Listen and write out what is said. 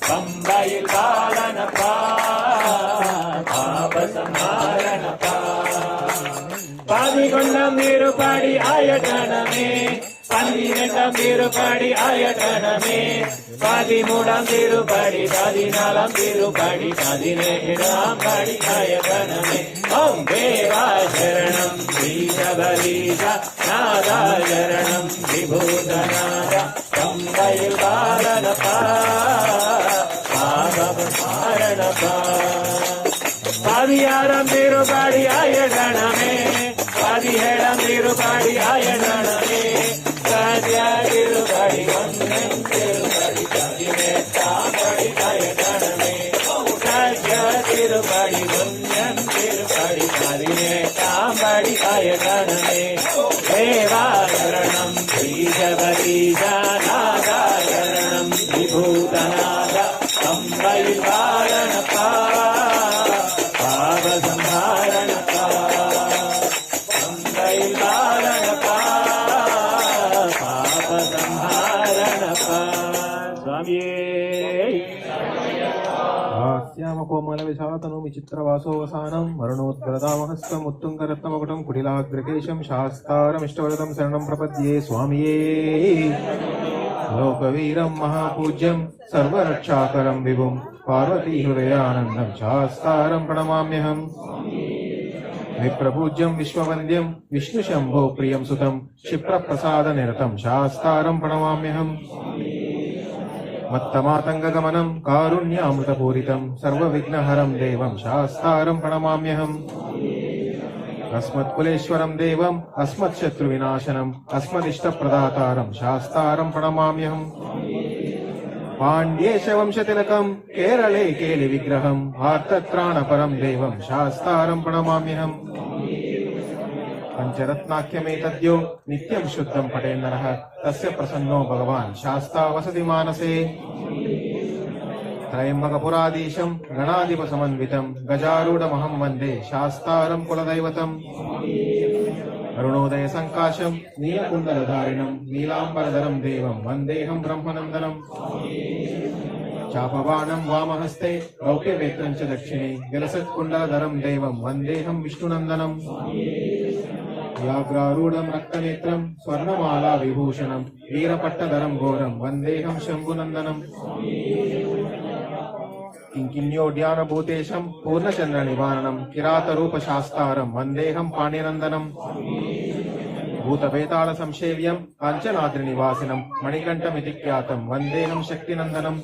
பம்பையில் பாலனப்பா பாப சம்ஹாரணப்பா பாதி கொண்டம் திருப்படி ஆயத்தனமே 12 திருப்படி ஆயத்தனமே 13 திருப்படி 14 திருப்படி 17 படி ஆயத்தனமே ஓம் தேவா சரணம் ஸ்ரீசபலீஷ நாதா சரணம் விபூதநாத பம்பையில் பாலனப்பா பாரணப்பா 16 திருப்படி ஆயத்தனமே 17 திருப்படி ஆயத்தனமே திருப்படி ஒன்றும் திருப்படி 18 படி ஆயத்தனமே திருப்படி ஒன்றும் திருப்படி 18 படி ஆயத்தனமே தேவாரணம் ஸ்ரீசபலீஷநாதாரணம் விபூதநாத பம்பையில் பாரணப்பா பாவ சம்ஹாரணப்பா பம்பையில் பாரணப்பா பாப சம்ஹாரணப்பா స్వామియే కోమల విశాతను విచిత్రవాసోవసానం మరణోద్గరదామహస్తం ఉత్తుంగరత్నమకుటం కుటిలాగ్రకేశం శాస్తారమిష్టవరదం శరణం ప్రపద్యే స్వామియే లోకవీరం మహాపూజ్యం సర్వరక్షాకరం విభుం పార్వతీ హృదయానందం శాస్తారం ప్రణమామ్యహం విప్రపూజ్యం విశ్వవంద్యం విష్ణుశంభో ప్రియం సుతం క్షిప్రప్రసాద నిరతం శాస్తారం ప్రణమామ్యహం మత్తమాతంగగమనం కారుణ్యామృతపూరితం సర్వవిఘ్నహరం దేవం శాస్తారం ప్రణమామ్యహం అస్మత్కులేశ్వరం దేవం అస్మత్శత్రువినాశనం అస్మదిష్టప్రదాతారం శాస్తారం ప్రణమామ్యహం పాండ్యేశ వంశతిలకం కేరళే కేలి విగ్రహం ఆర్తత్రాణపరం దేవం శాస్తారం ప్రణమామ్యహం పంచరత్నాఖ్యమేతద్యో నిత్యం శుద్ధం పఠేన్నరః తస్య ప్రసన్నో భగవాన్ శాస్తా వసతి మానసే త్రయంబకపురాధీశం గణాధిప సమన్వితం గజారూఢమహం వందే శాస్తారం కులదైవతం అరుణోదయ సంకాశం నీలకుండలధారిణం నీలాంబరధరం దేవం వందేహం బ్రహ్మనందనం చాపబాణం వామహస్తే రౌప్యవేత్రం చ దక్షిణే విలసత్కుండలధరం దేవం వందేహం విష్ణునందనం వ్యాఘ్రారూఢం రక్తనేత్రం స్వర్ణమాలా విభూషణం వీరపట్టధరం ఘోరం వందేహం శంభునందనం కింకిణ్యోడ్యానభూతేశం పూర్ణచంద్ర నివారణం కిరాతరూప శాస్తారం వందేహం పాణినందనం భూతవేతాళ సంసేవ్యం కాంచనాద్రి నివాసినం మణికంఠమితి ఖ్యాతం వందేహం శక్తినందనం